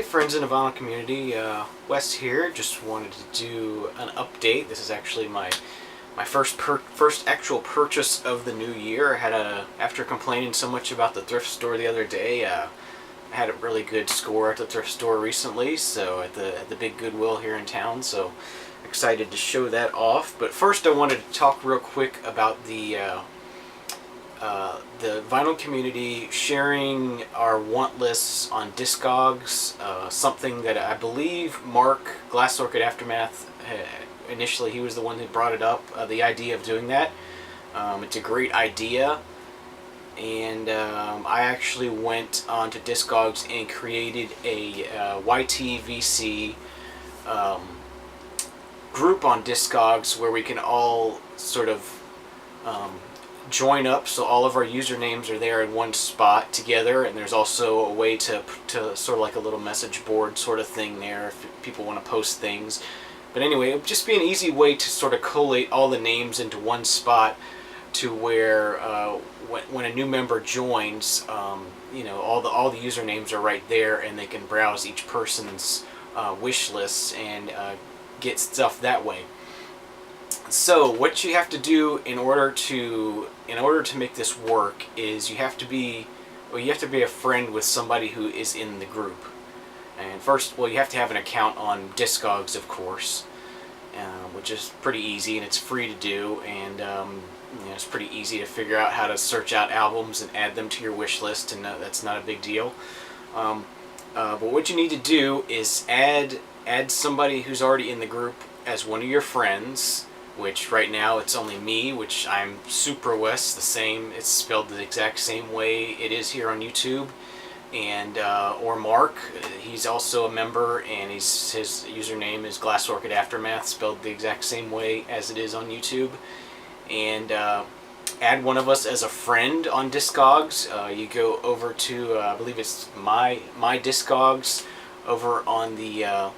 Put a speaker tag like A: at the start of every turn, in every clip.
A: friends in the vinyl community, Wes here. Just wanted to do an update. This is actually my first actual purchase of the new year. I had after complaining so much about the thrift store the other day, I had a really good score at the thrift store recently, so at the big Goodwill here in town, so excited to show that off. But first I wanted to talk real quick about the vinyl community sharing our want lists on Discogs, something that I believe Mark, Glass Orchid Aftermath, initially he was the one that brought it up, the idea of doing that. It's a great idea, and I actually went onto Discogs and created a YTVC group on Discogs where we can all sort of join up, so all of our usernames are there in one spot together, and there's also a way to sort of like a little message board sort of thing there if people want to post things. But anyway, it would just be an easy way to sort of collate all the names into one spot to where when a new member joins, you know, all the usernames are right there, and they can browse each person's wish lists and get stuff that way. So what you have to do in order to make this work is you have to be a friend with somebody who is in the group. And first, well, you have to have an account on Discogs, of course, which is pretty easy, and it's free to do, and you know, it's pretty easy to figure out how to search out albums and add them to your wish list, and that's not a big deal. But what you need to do is add somebody who's already in the group as one of your friends, which right now it's only me, which I'm SupraWes, the same, it's spelled the exact same way it is here on YouTube, and or Mark, he's also a member, and his username is Glass Orchid Aftermath, spelled the exact same way as it is on YouTube. And add one of us as a friend on Discogs. You go over to I believe it's my Discogs over on the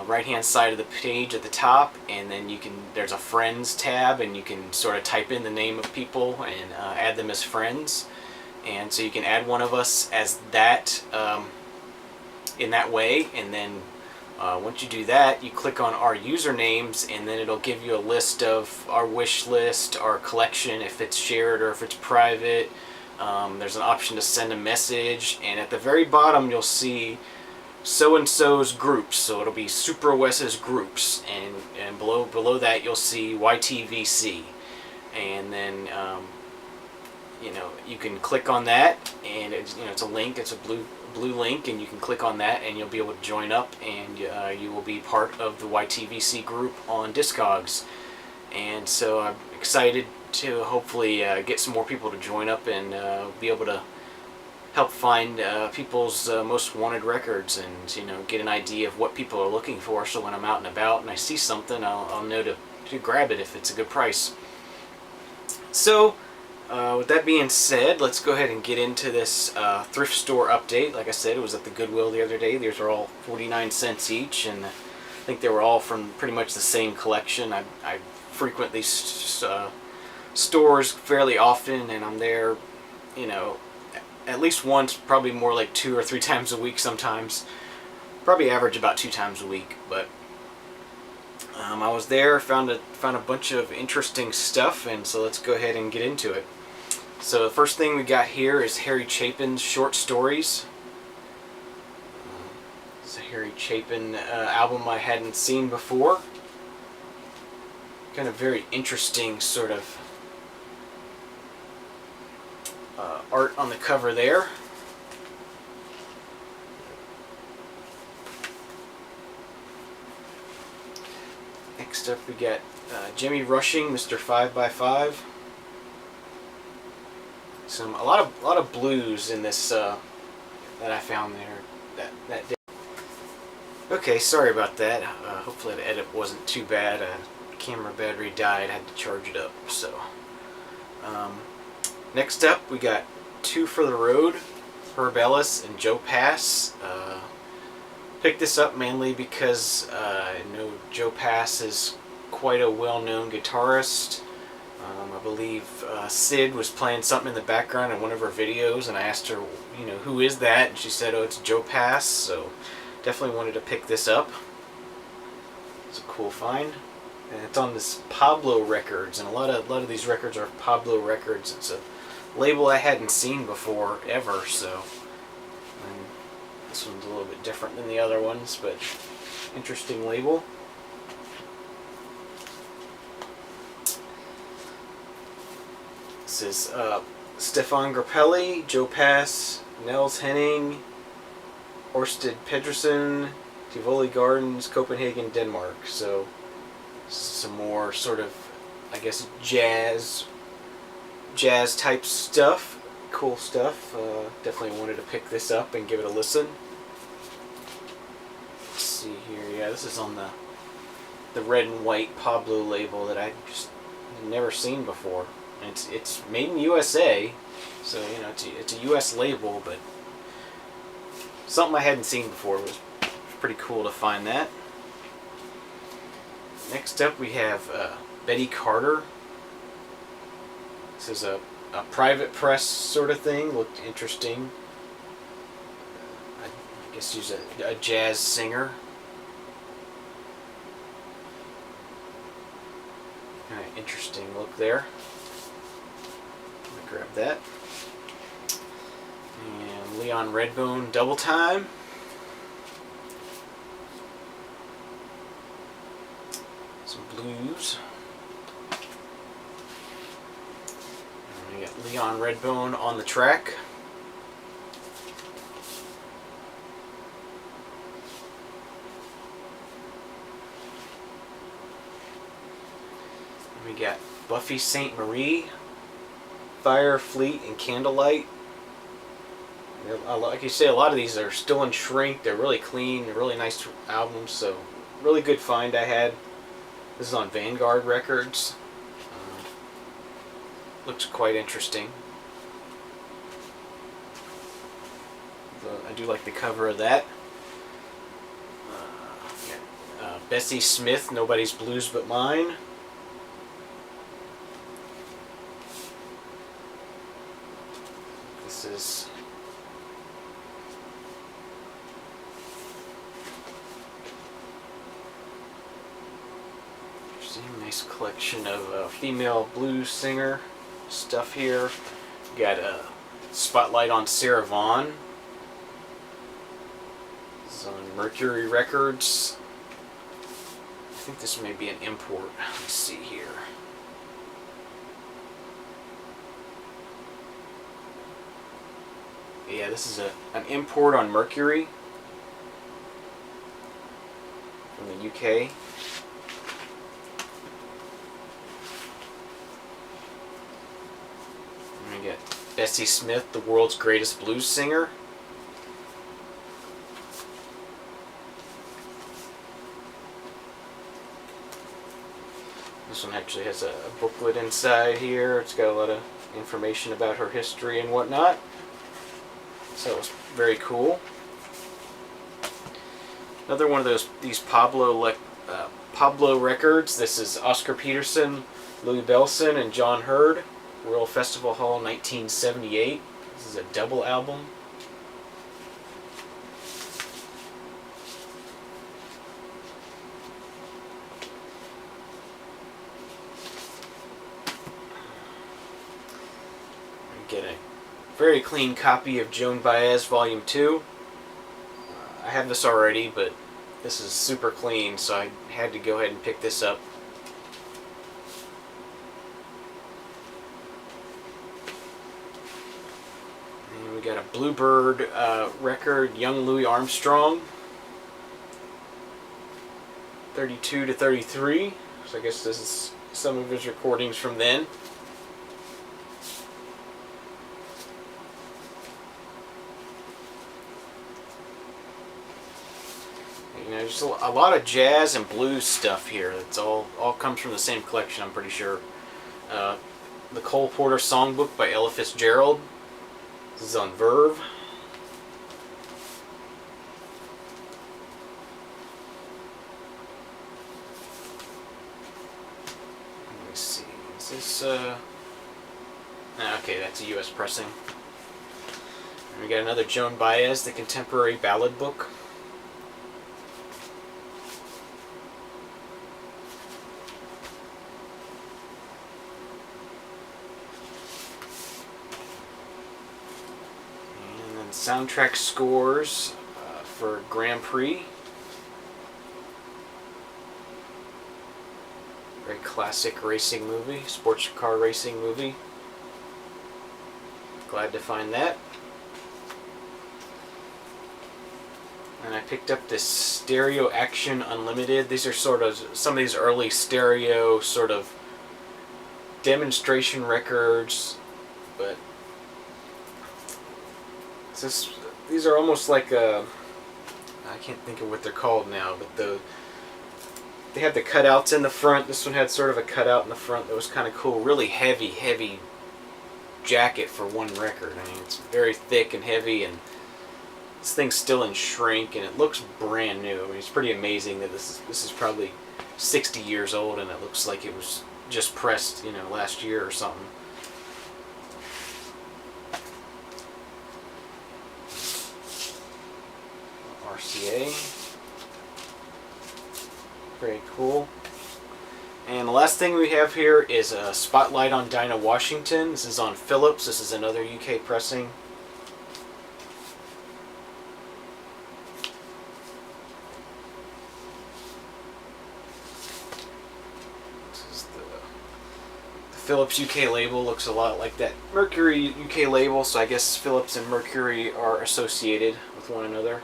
A: right hand side of the page at the top, and then there's a friends tab, and you can sort of type in the name of people and add them as friends, and so you can add one of us as that in that way. And then once you do that, you click on our usernames, and then it'll give you a list of our wish list, our collection, if it's shared or if it's private. There's an option to send a message, and at the very bottom you'll see so-and-so's groups, so it'll be SupraWes's groups, and below that you'll see YTVC, and then you know, you can click on that, and it's, you know, it's a link, it's a blue link, and you can click on that and you'll be able to join up, and you will be part of the YTVC group on Discogs. And so I'm excited to hopefully get some more people to join up and be able to help find people's most wanted records, and, you know, get an idea of what people are looking for, so when I'm out and about and I see something, I'll know to grab it if it's a good price. So with that being said, let's go ahead and get into this thrift store update. Like I said, it was at the Goodwill the other day. These are all 49 cents each, and I think they were all from pretty much the same collection. I frequent these stores fairly often, and I'm there, you know, at least once, probably more like 2 or 3 times a week sometimes. Probably average about 2 times a week, but I was there, found a bunch of interesting stuff, and so let's go ahead and get into it. So the first thing we got here is Harry Chapin's short stories. It's a Harry Chapin album I hadn't seen before. Kind of very interesting sort of art on the cover there. Next up we got Jimmy Rushing, Mr. 5x5. A lot of blues in this that I found there that day. Okay, sorry about that. Hopefully the edit wasn't too bad. Camera battery died, I had to charge it up. So next up we got Two for the Road, Herb Ellis and Joe Pass. Picked this up mainly because I know Joe Pass is quite a well-known guitarist. I believe Sid was playing something in the background in one of her videos, and I asked her, you know, who is that? And she said, oh, it's Joe Pass. So definitely wanted to pick this up. It's a cool find. And it's on this Pablo Records, and a lot of these records are Pablo Records. It's a label I hadn't seen before ever, so and this one's a little bit different than the other ones, but interesting label. This is Stefan Grappelli, Joe Pass, Nels Henning, Orsted Pedersen, Tivoli Gardens, Copenhagen, Denmark. So some more sort of, I guess, jazz type stuff. Cool stuff. Definitely wanted to pick this up and give it a listen. Let's see here. Yeah, this is on the red and white Pablo label that I just never seen before. And it's made in USA, so you know it's a US label, but something I hadn't seen before. It was pretty cool to find that. Next up we have Betty Carter. This is a private press sort of thing. Looked interesting. I guess she's a jazz singer. Kind of interesting look there. Let me grab that. And Leon Redbone, Double Time. Some blues. And we got Leon Redbone on the track. And we got Buffy St. Marie, Fire, Fleet, and Candlelight. Like you say, a lot of these are still in shrink. They're really clean. They're really nice albums. So, really good find I had. This is on Vanguard Records. Looks quite interesting. I do like the cover of that. Bessie Smith, Nobody's Blues But Mine. This is nice collection of female blues singer stuff here. Got a spotlight on Sarah Vaughan. This is on Mercury Records. I think this may be an import. Let's see here. Yeah, this is an import on Mercury from the UK. We got Bessie Smith, the world's greatest blues singer. This one actually has a booklet inside here. It's got a lot of information about her history and whatnot. So it was very cool. Another one of these Pablo Records. This is Oscar Peterson, Louis Bellson, and John Hurd. World Festival Hall 1978. This is a double album. Get a very clean copy of Joan Baez Volume 2. I have this already, but this is super clean, so I had to go ahead and pick this up. We got a Bluebird record, Young Louis Armstrong, 32 to 33. So I guess this is some of his recordings from then. You know, just a lot of jazz and blues stuff here. It's all comes from the same collection, I'm pretty sure. The Cole Porter Songbook by Ella Fitzgerald. This is on Verve. Let me see. Is this okay, that's a US pressing. And we got another Joan Baez, The Contemporary Ballad Book. soundtrack scores for Grand Prix. Very classic racing movie, sports car racing movie. Glad to find that. And I picked up this Stereo Action Unlimited. These are sort of some of these early stereo sort of demonstration records, but these are almost like I can't think of what they're called now, but they have the cutouts in the front. This one had sort of a cutout in the front that was kind of cool. Really heavy jacket for one record. I mean, it's very thick and heavy, and this thing's still in shrink, and it looks brand new. I mean, it's pretty amazing that this is probably 60 years old, and it looks like it was just pressed, you know, last year or something. RCA. Very cool. And the last thing we have here is a Spotlight on Dinah Washington. This is on Philips. This is another UK pressing. Philips UK label looks a lot like that Mercury UK label, so I guess Philips and Mercury are associated with one another.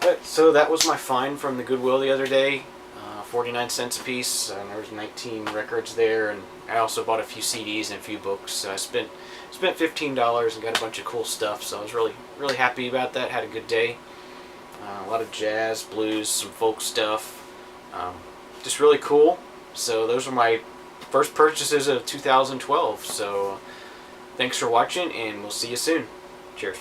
A: But so that was my find from the Goodwill the other day. 49 cents a piece, and there was 19 records there, and I also bought a few CDs and a few books. So I spent $15 and got a bunch of cool stuff, so I was really happy about that. Had a good day. A lot of jazz, blues, some folk stuff. Just really cool. So those were my first purchases of 2012. So thanks for watching, and we'll see you soon. Cheers.